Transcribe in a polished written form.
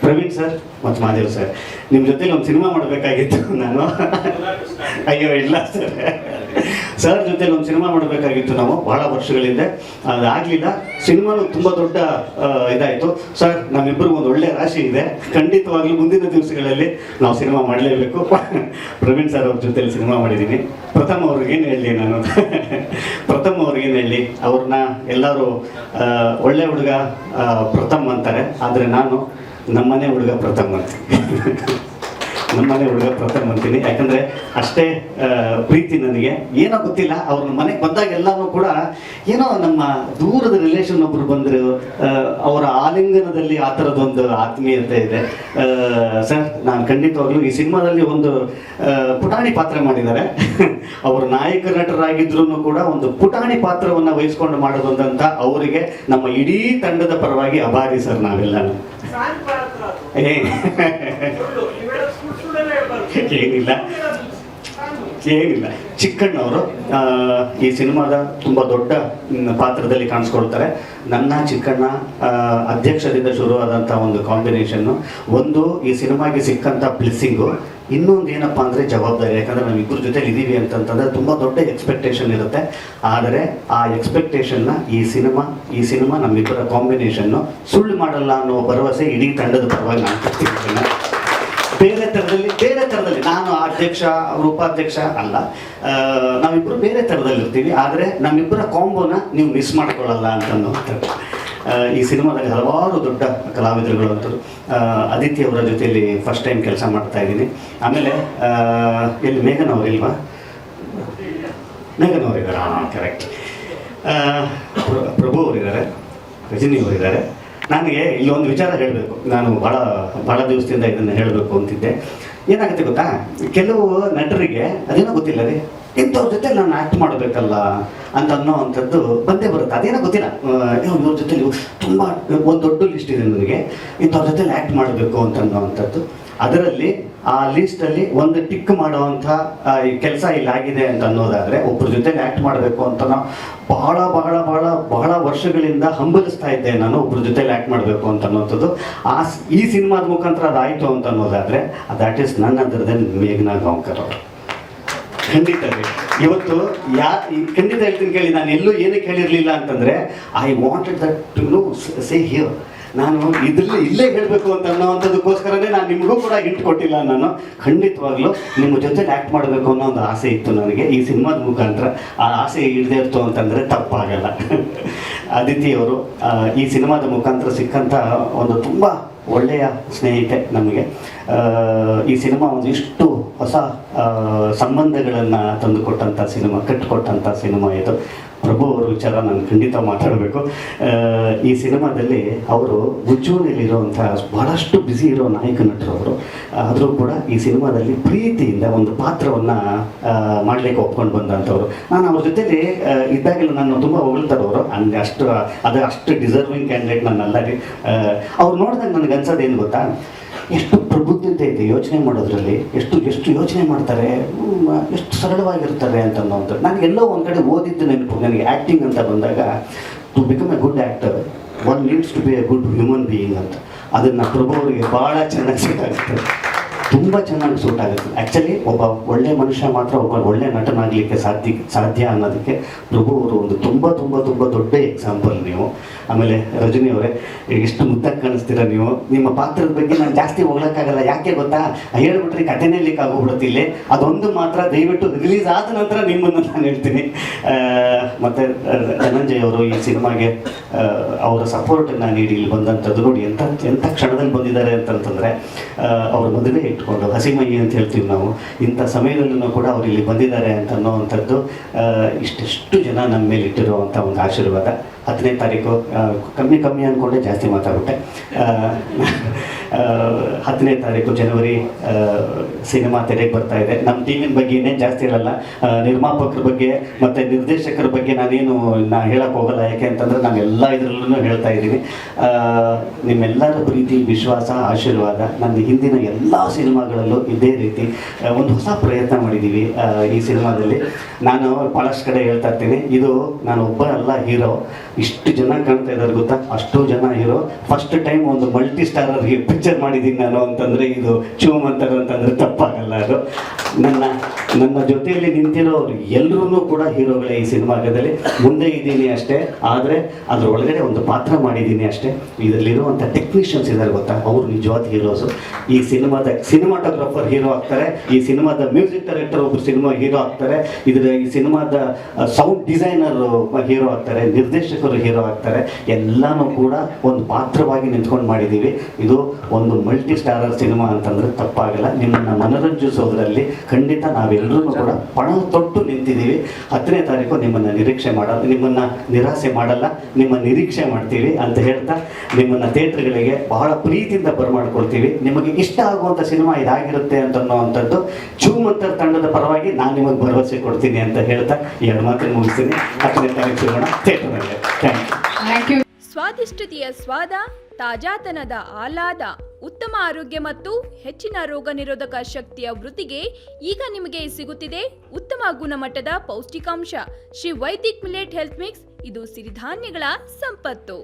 Praveen sir ಮತ್ತು Mahadev sir, ನಿಮ್ಮ ಜೊತೆಲಿ ಒಂದು ಸಿನಿಮಾ ಮಾಡಬೇಕಾಗಿತ್ತು ನಾನು. ಅಯ್ಯೋ ಇಲ್ಲ ಸರ್, ಸರ್ ಜೊತೆಲಿ ಒಂದು ಸಿನಿಮಾ ಮಾಡಬೇಕಾಗಿತ್ತು ನಾವು ಭಾಳ ವರ್ಷಗಳಿಂದ, ಅದಾಗಲಿಲ್ಲ. ಸಿನಿಮಾನು ತುಂಬ ದೊಡ್ಡ ಇದಾಯಿತು. ಸರ್ ನಮ್ಮಿಬ್ಬರಿಗೂ ಒಂದು ಒಳ್ಳೆಯ ರಾಶಿ ಇದೆ, ಖಂಡಿತವಾಗ್ಲೂ ಮುಂದಿನ ದಿವಸಗಳಲ್ಲಿ ನಾವು ಸಿನಿಮಾ ಮಾಡಲೇಬೇಕು. ಪ್ರವೀಣ್ ಸರ್ ಅವ್ರ ಜೊತೆಲಿ ಸಿನಿಮಾ ಮಾಡಿದ್ದೀನಿ. ಪ್ರಥಮ್ ಅವ್ರಿಗೇನು ಹೇಳಿ ನಾನು ಪ್ರಥಮ್ ಅವ್ರಿಗೇನು ಹೇಳಿ, ಅವ್ರನ್ನ ಎಲ್ಲರೂ ಒಳ್ಳೆ ಹುಡುಗ ಪ್ರಥಮ್ ಅಂತಾರೆ, ಆದರೆ ನಾನು ನಮ್ಮನೆ ಹುಡುಗ ಪ್ರಥಮ್ ಅಂತೀನಿ. ನಮ್ಮನೆ ಹುಡುಗ ಪ್ರಥಮ್ ಅಂತೀನಿ, ಯಾಕಂದರೆ ಅಷ್ಟೇ ಪ್ರೀತಿ ನನಗೆ. ಏನೋ ಗೊತ್ತಿಲ್ಲ, ಅವ್ರ ಮನೆಗೆ ಬಂದಾಗ ಎಲ್ಲನೂ ಕೂಡ ಏನೋ ನಮ್ಮ ದೂರದ ರಿಲೇಷನ್ ಒಬ್ಬರು ಬಂದರು, ಅವರ ಆಲಿಂಗನದಲ್ಲಿ ಆ ಥರದೊಂದು ಆತ್ಮೀಯತೆ ಇದೆ. ಸರ್ ನಾನು ಖಂಡಿತವಾಗ್ಲೂ ಈ ಸಿನಿಮಾದಲ್ಲಿ ಒಂದು ಪುಟಾಣಿ ಪಾತ್ರ ಮಾಡಿದ್ದಾರೆ. ಅವರು ನಾಯಕ ನಟರಾಗಿದ್ರೂ ಕೂಡ ಒಂದು ಪುಟಾಣಿ ಪಾತ್ರವನ್ನು ವಹಿಸ್ಕೊಂಡು ಮಾಡೋದಂತ ಅವರಿಗೆ ನಮ್ಮ ಇಡೀ ತಂಡದ ಪರವಾಗಿ ಅಭಾರಿ ಸರ್ ನಾವೆಲ್ಲನೂ. ಏನಿಲ್ಲ ಚಿಕ್ಕಣ್ಣವರು ಈ ಸಿನಿಮಾದ ತುಂಬ ದೊಡ್ಡ ಪಾತ್ರದಲ್ಲಿ ಕಾಣಿಸ್ಕೊಳ್ತಾರೆ. ನನ್ನ ಚಿಕ್ಕಣ್ಣ ಅಧ್ಯಕ್ಷರಿಂದ ಶುರುವಾದಂಥ ಒಂದು ಕಾಂಬಿನೇಷನ್ನು, ಒಂದು ಈ ಸಿನಿಮಾಗೆ ಸಿಕ್ಕಂಥ ಬ್ಲೆಸ್ಸಿಂಗು, ಇನ್ನೊಂದು ಏನಪ್ಪ ಅಂದರೆ ಜವಾಬ್ದಾರಿ. ಯಾಕಂದರೆ ನಾವು ಇಬ್ಬರ ಜೊತೆಲಿ ಇದ್ದೀವಿ ಅಂತಂತಂದರೆ ತುಂಬ ದೊಡ್ಡ ಎಕ್ಸ್ಪೆಕ್ಟೇಷನ್ ಇರುತ್ತೆ. ಆದರೆ ಆ ಎಕ್ಸ್ಪೆಕ್ಟೇಷನ್ನ ಈ ಸಿನಿಮಾ ನಮ್ಮಿಬ್ಬರ ಕಾಂಬಿನೇಷನ್ನು ಸುಳ್ಳು ಮಾಡಲ್ಲ ಅನ್ನೋ ಭರವಸೆ ಇಡೀ ತಂಡದ ಪರವಾಗಿ ನಾನು ಕೊಡ್ತೀನಿ. ಬೇರೆ ಥರದಲ್ಲಿ ನಾನು ಅಧ್ಯಕ್ಷ ಅವರು ಉಪಾಧ್ಯಕ್ಷ ಅಲ್ಲ, ನಾವಿಬ್ಬರು ಬೇರೆ ಥರದಲ್ಲಿ ಇರ್ತೀವಿ. ಆದರೆ ನಮ್ಮಿಬ್ಬರ ಕಾಂಬೋನ ನೀವು ಮಿಸ್ ಮಾಡ್ಕೊಳ್ಳಲ್ಲ ಅಂತಂದು ಈ ಸಿನಿಮಾದಲ್ಲಿ ಹಲವಾರು ದೊಡ್ಡ ಕಲಾವಿದರುಗಳು ಅಂತರು. ಅದಿತಿ ಅವರ ಜೊತೆಯಲ್ಲಿ ಫಸ್ಟ್ ಟೈಮ್ ಕೆಲಸ ಮಾಡ್ತಾ ಇದ್ದೀನಿ. ಆಮೇಲೆ ಎಲ್ಲಿ ಮೇಘನ್ ಅವರಿಲ್ವಾ? ಮೇಘನ್ ಅವರಿದ್ದಾರೆ, ಕರೆಕ್ಟ್. ಪ್ರಭು ಅವರಿದ್ದಾರೆ, ರಜನಿ ಅವರಿದ್ದಾರೆ. ನನಗೆ ಇಲ್ಲೊಂದು ವಿಚಾರ ಹೇಳಬೇಕು, ನಾನು ಭಾಳ ದಿವಸದಿಂದ ಇದನ್ನು ಹೇಳಬೇಕು ಅಂತಿದ್ದೆ. ಏನಾಗುತ್ತೆ ಗೊತ್ತಾ, ಕೆಲವು ನಟರಿಗೆ ಅದೇನೋ ಗೊತ್ತಿಲ್ಲ ರೀ, ಇಂಥವ್ರ ಜೊತೆ ನಾನು ಆ್ಯಕ್ಟ್ ಮಾಡಬೇಕಲ್ಲ ಅಂತ ಅನ್ನೋ ಅಂಥದ್ದು ಬಂದೇ ಬರುತ್ತೆ. ಅದೇನೋ ಗೊತ್ತಿಲ್ಲ, ಇವ್ರ ಜೊತೆಲಿ ತುಂಬ ಒಂದು ದೊಡ್ಡ ಲಿಸ್ಟ್ ಇದೆ ನನಗೆ, ಇಂಥವ್ರ ಜೊತೆಲಿ ಆ್ಯಕ್ಟ್ ಮಾಡಬೇಕು ಅಂತ ಅನ್ನೋ ಅಂಥದ್ದು. ಅದರಲ್ಲಿ ಆ ಲೀಸ್ಟಲ್ಲಿ ಒಂದು ಟಿಕ್ ಮಾಡುವಂಥ ಈ ಕೆಲಸ ಇಲ್ಲಾಗಿದೆ ಅಂತ ಅನ್ನೋದಾದರೆ, ಒಬ್ಬರ ಜೊತೆಲಿ ಆ್ಯಕ್ಟ್ ಮಾಡಬೇಕು ಅಂತ ನಾವು ಬಹಳ ವರ್ಷಗಳಿಂದ ಹಂಬಲಿಸ್ತಾ ಇದ್ದೆ ನಾನು, ಒಬ್ಬರ ಜೊತೆಲಿ ಆ್ಯಕ್ಟ್ ಮಾಡಬೇಕು ಅಂತ ಅನ್ನೋಂಥದ್ದು. ಈ ಸಿನಿಮಾದ ಮುಖಾಂತರ ಅದಾಯಿತು ಅಂತ ಅನ್ನೋದಾದರೆ that is none other than ಮೇಘನಾ ಗಾಂವ್ಕರ್ ಅವರು. ಖಂಡಿತ ಇವತ್ತು ಖಂಡಿತ ಹೇಳ್ತೀನಿ ಕೇಳಿ, ನಾನು ಎಲ್ಲೂ ಏನಕ್ಕೆ ಹೇಳಿರಲಿಲ್ಲ ಅಂತಂದರೆ, I wanted that to say here. ನಾನು ಇಲ್ಲೇ ಹೇಳಬೇಕು ಅಂತ ಅನ್ನೋವಂಥದ್ದಕ್ಕೋಸ್ಕರನೇ ನಾನು ನಿಮಗೂ ಕೂಡ ಹಿಂಟ್ ಕೊಟ್ಟಿಲ್ಲ. ನಾನು ಖಂಡಿತವಾಗ್ಲೂ ನಿಮ್ಮ ಜೊತೆಲಿ ಆ್ಯಕ್ಟ್ ಮಾಡಬೇಕು ಅನ್ನೋ ಒಂದು ಆಸೆ ಇತ್ತು ನನಗೆ. ಈ ಸಿನಿಮಾದ ಮುಖಾಂತರ ಆ ಆಸೆ ಇಲ್ಲದೆ ಇರ್ತು ಅಂತಂದರೆ ತಪ್ಪಾಗಲ್ಲ. ಅದಿತಿ ಅವರು ಈ ಸಿನಿಮಾದ ಮುಖಾಂತರ ಸಿಕ್ಕಂಥ ಒಂದು ತುಂಬ ಒಳ್ಳೆಯ ಸ್ನೇಹಿತೆ ನಮಗೆ. ಈ ಸಿನಿಮಾ ಒಂದಿಷ್ಟು ಹೊಸ ಸಂಬಂಧಗಳನ್ನು ತಂದುಕೊಟ್ಟಂಥ ಸಿನಿಮಾ, ಕಟ್ಟಿಕೊಟ್ಟಂಥ ಸಿನಿಮಾ ಇದು. ಪ್ರಭು ಅವರ ವಿಚಾರ ನಾನು ಖಂಡಿತ ಮಾತಾಡಬೇಕು. ಈ ಸಿನಿಮಾದಲ್ಲಿ ಅವರು ಮುಂಚೂಣಿಯಲ್ಲಿರುವಂಥ ಭಾಳಷ್ಟು ಬ್ಯುಸಿ ಇರೋ ನಾಯಕ ನಟರು ಅವರು. ಆದರೂ ಕೂಡ ಈ ಸಿನಿಮಾದಲ್ಲಿ ಪ್ರೀತಿಯಿಂದ ಒಂದು ಪಾತ್ರವನ್ನು ಮಾಡಲಿಕ್ಕೆ ಒಪ್ಕೊಂಡು ಬಂದಂಥವ್ರು. ನಾನು ಅವ್ರ ಜೊತೆಲಿ ಇದ್ದಾಗೆಲ್ಲ ನಾನು ತುಂಬ ಹೊಗಳ್ತಾರವರು, ಅಷ್ಟು ಡಿಸರ್ವಿಂಗ್ ಕ್ಯಾಂಡಿಡೇಟ್ ನಾನಲ್ಲ ರೀ. ಅವ್ರು ನೋಡಿದಾಗ ನನಗೆ ಅನ್ಸೋದು ಏನು ಗೊತ್ತಾ, ಎಷ್ಟು ಪ್ರಬುದ್ಧತೆ ಇದೆ ಯೋಚನೆ ಮಾಡೋದ್ರಲ್ಲಿ, ಎಷ್ಟು ಯೋಚನೆ ಮಾಡ್ತಾರೆ, ಎಷ್ಟು ಸರಳವಾಗಿರ್ತಾರೆ ಅಂತ ಅನ್ನೋದು. ನನಗೆಲ್ಲೋ ಒಂದು ಕಡೆ ಓದಿದ್ದು ನೆನಪು. ನನಗೆ ಆ್ಯಕ್ಟಿಂಗ್ ಅಂತ ಬಂದಾಗ, to become a good actor one needs to be a good human being ಅಂತ. ಅದನ್ನು ಪ್ರಭು ಅವರಿಗೆ ಭಾಳ ಚೆನ್ನಾಗಿ ಸೂಟ್ ಆಗುತ್ತೆ, ತುಂಬ ಚೆನ್ನಾಗಿ ಸೂಟ್ ಆಗುತ್ತೆ. ಆ್ಯಕ್ಚುಲಿ ಒಬ್ಬ ಒಳ್ಳೆಯ ಮನುಷ್ಯ ಮಾತ್ರ ಒಬ್ಬ ಒಳ್ಳೆಯ ನಟನಾಗಲಿಕ್ಕೆ ಸಾಧ್ಯ ಅನ್ನೋದಕ್ಕೆ ಪ್ರಭು ಅವರು ಒಂದು ತುಂಬ ದೊಡ್ಡ ಎಕ್ಸಾಂಪಲ್ ನೀವು. ಆಮೇಲೆ ರಜನಿ ಅವರೇ, ಎಷ್ಟು ಮುದ್ದಾಗಿ ಕಾಣಿಸ್ತೀರ ನೀವು. ನಿಮ್ಮ ಪಾತ್ರದ ಬಗ್ಗೆ ನಾನು ಜಾಸ್ತಿ ಹೋಗ್ಲಿಕ್ಕಾಗಲ್ಲ, ಯಾಕೆ ಗೊತ್ತಾ, ಹೇಳ್ಬಿಟ್ರೆ ಕಥೆನೇ ಲೀಕ್ ಆಗೋಗ್ಬಿಡುತ್ತೆ ಇಲ್ಲಿ. ಅದೊಂದು ಮಾತ್ರ ದಯವಿಟ್ಟು ರಿಲೀಸ್ ಆದ ನಂತರ ನಿಮ್ಮನ್ನು ನಾನು ಹೇಳ್ತೀನಿ. ಮತ್ತು ಧನಂಜಯ್ ಅವರು ಈ ಸಿನಿಮಾಗೆ ಅವರ ಸಪೋರ್ಟನ್ನು ನೀಡಿ ಇಲ್ಲಿ ಬಂದಂಥದ್ದು ನೋಡಿ ಎಂಥ ಕ್ಷಣದಲ್ಲಿ ಬಂದಿದ್ದಾರೆ ಅಂತಂತಂದರೆ, ಅವ್ರ ಮದುವೆ ಇಟ್ಕೊಂಡು ಹಸಿಮಯ್ಯಿ ಅಂತ ಹೇಳ್ತೀವಿ ನಾವು, ಇಂಥ ಸಮಯದಲ್ಲೂ ಕೂಡ ಅವ್ರು ಇಲ್ಲಿ ಬಂದಿದ್ದಾರೆ ಅಂತ ಅನ್ನೋವಂಥದ್ದು ಇಷ್ಟೆಷ್ಟು ಜನ ನಮ್ಮ ಮೇಲೆ ಇಟ್ಟಿರುವಂಥ ಒಂದು ಆಶೀರ್ವಾದ. 10ನೇ ತಾರೀಕು ಕಮ್ಮಿ ಅಂದ್ಕೊಂಡೆ ಜಾಸ್ತಿ ಮಾತಾಡ್ಬಿಟ್ಟೆ. 10ನೇ ತಾರೀಕು ಜನವರಿ ಸಿನಿಮಾ ತೆರೆಗೆ ಬರ್ತಾ ಇದೆ. ನಮ್ಮ ಟೀಮಿನ ಬಗ್ಗೆ ಇನ್ನೇನು ಜಾಸ್ತಿ ಹೇಳಲ್ಲ, ನಿರ್ಮಾಪಕರ ಬಗ್ಗೆ ಮತ್ತು ನಿರ್ದೇಶಕರ ಬಗ್ಗೆ ನಾನೇನು ಹೇಳಕ್ಕೆ ಹೋಗಲ್ಲ. ಯಾಕೆ ಅಂತಂದರೆ ನಾನು ಎಲ್ಲ ಇದರಲ್ಲೂ ಹೇಳ್ತಾ ಇದ್ದೀನಿ. ನಿಮ್ಮೆಲ್ಲರ ಪ್ರೀತಿ, ವಿಶ್ವಾಸ, ಆಶೀರ್ವಾದ ನನ್ನ ಹಿಂದಿನ ಎಲ್ಲ ಸಿನಿಮಾಗಳಲ್ಲೂ ಇದೇ ರೀತಿ ಒಂದು ಹೊಸ ಪ್ರಯತ್ನ ಮಾಡಿದ್ದೀವಿ. ಈ ಸಿನಿಮಾದಲ್ಲಿ ನಾನು ಭಾಳಷ್ಟು ಕಡೆ ಹೇಳ್ತಾ ಇರ್ತೀನಿ, ಇದು ನಾನು ಒಬ್ಬ ಅಲ್ಲ ಹೀರೋ, ಇಷ್ಟು ಜನ ಕಾಣ್ತಾ ಇದ್ದಾರೆ ಗೊತ್ತಾ, ಅಷ್ಟು ಜನ ಹೀರೋ. ಫಸ್ಟ್ ಟೈಮ್ ಒಂದು ಮಲ್ಟಿ ಸ್ಟಾರರ್ ಪಿಕ್ಚರ್ ಮಾಡಿದ್ದೀನಿ ನಾನು ಅಂತಂದರೆ ಇದು ಚೂಮಂತರ ಅಂತಂದರೆ ತಪ್ಪಾಗಲ್ಲ. ಅದು ನನ್ನ ಜೊತೆಯಲ್ಲಿ ನಿಂತಿರೋರು ಎಲ್ಲರೂ ಕೂಡ ಹೀರೋಗಳೇ ಈ ಸಿನಿಮಾದಲ್ಲಿ. ಮುಂದೆ ಇದ್ದೀನಿ ಅಷ್ಟೇ, ಆದರೆ ಅದ್ರ ಒಳಗಡೆ ಒಂದು ಪಾತ್ರ ಮಾಡಿದ್ದೀನಿ ಅಷ್ಟೇ. ಇದರಲ್ಲಿರುವಂಥ ಟೆಕ್ನಿಷಿಯನ್ಸ್ ಇದ್ದಾರೆ ಗೊತ್ತಾ, ಅವರು ನಿಜವಾದ ಹೀರೋಸು. ಈ ಸಿನಿಮಾಟೋಗ್ರಾಫರ್ ಹೀರೋ ಆಗ್ತಾರೆ, ಈ ಸಿನಿಮಾದ ಮ್ಯೂಸಿಕ್ ಡೈರೆಕ್ಟರ್ ಒಬ್ಬರು ಹೀರೋ ಆಗ್ತಾರೆ, ಈ ಸಿನಿಮಾದ ಸೌಂಡ್ ಡಿಸೈನರ್ ಹೀರೋ ಆಗ್ತಾರೆ, ನಿರ್ದೇಶಕರು ಹೀರೋ ಆಗ್ತಾರೆ. ಎಲ್ಲನೂ ಕೂಡ ಒಂದು ಪಾತ್ರವಾಗಿ ನಿಂತ್ಕೊಂಡು ಮಾಡಿದ್ದೀವಿ. ಇದು ಒಂದು ಮಲ್ಟಿ ಸ್ಟಾರರ್ ಸಿನಿಮಾ ಅಂತಂದರೆ ತಪ್ಪಾಗಲ್ಲ. ನಿಮ್ಮನ್ನು ಮನರಂಜಿಸೋದ್ರಲ್ಲಿ ಖಂಡಿತ ನಾವೆಲ್ಲರೂ ಕೂಡ ಪಣ ತೊಟ್ಟು ನಿಂತಿದ್ದೀವಿ. 10ನೇ ತಾರೀಕು ನಿಮ್ಮನ್ನು ನಿರಾಸೆ ಮಾಡಲ್ಲ, ನಿಮ್ಮ ನಿರೀಕ್ಷೆ ಮಾಡ್ತೀವಿ ಅಂತ ಹೇಳ್ತಾ ನಿಮ್ಮನ್ನು ಥಿಯೇಟ್ರ್ಗಳಿಗೆ ಬಹಳ ಪ್ರೀತಿಯಿಂದ ಬರಮಾಡ್ಕೊಳ್ತೀವಿ. ನಿಮಗೆ ಇಷ್ಟ ಆಗುವಂಥ ಸಿನಿಮಾ ಇದಾಗಿರುತ್ತೆ ಅಂತನ್ನುವಂಥದ್ದು ಚೂಮಂತರ್ ತಂಡದ ಪರವಾಗಿ ನಾನು ನಿಮಗೆ ಭರವಸೆ ಕೊಡ್ತೀನಿ ಅಂತ ಹೇಳ್ತಾ 2 ಮಾತನ್ನು ಮುಗಿಸ್ತೀನಿ. 10ನೇ ತಾರೀಕು ಸಿಗೋಣ ಥಿಯೇಟರ್ನಲ್ಲಿ. Thank you. ಸ್ವಾದಿಷ್ಟತೆಯ ಸ್ವಾದ, ತಾಜಾತನದ ಆಹ್ಲಾದ, ಉತ್ತಮ ಆರೋಗ್ಯ ಮತ್ತು ಹೆಚ್ಚಿನ ರೋಗ ನಿರೋಧಕ ಶಕ್ತಿಯ ವೃದ್ಧಿಗೆ ಈಗ ನಿಮಗೆ ಸಿಗುತ್ತಿದೆ ಉತ್ತಮ ಗುಣಮಟ್ಟದ ಪೌಷ್ಟಿಕಾಂಶ. Shri Vaidik millet health mix, ಇದು ಸಿರಿಧಾನ್ಯಗಳ ಸಂಪತ್ತು.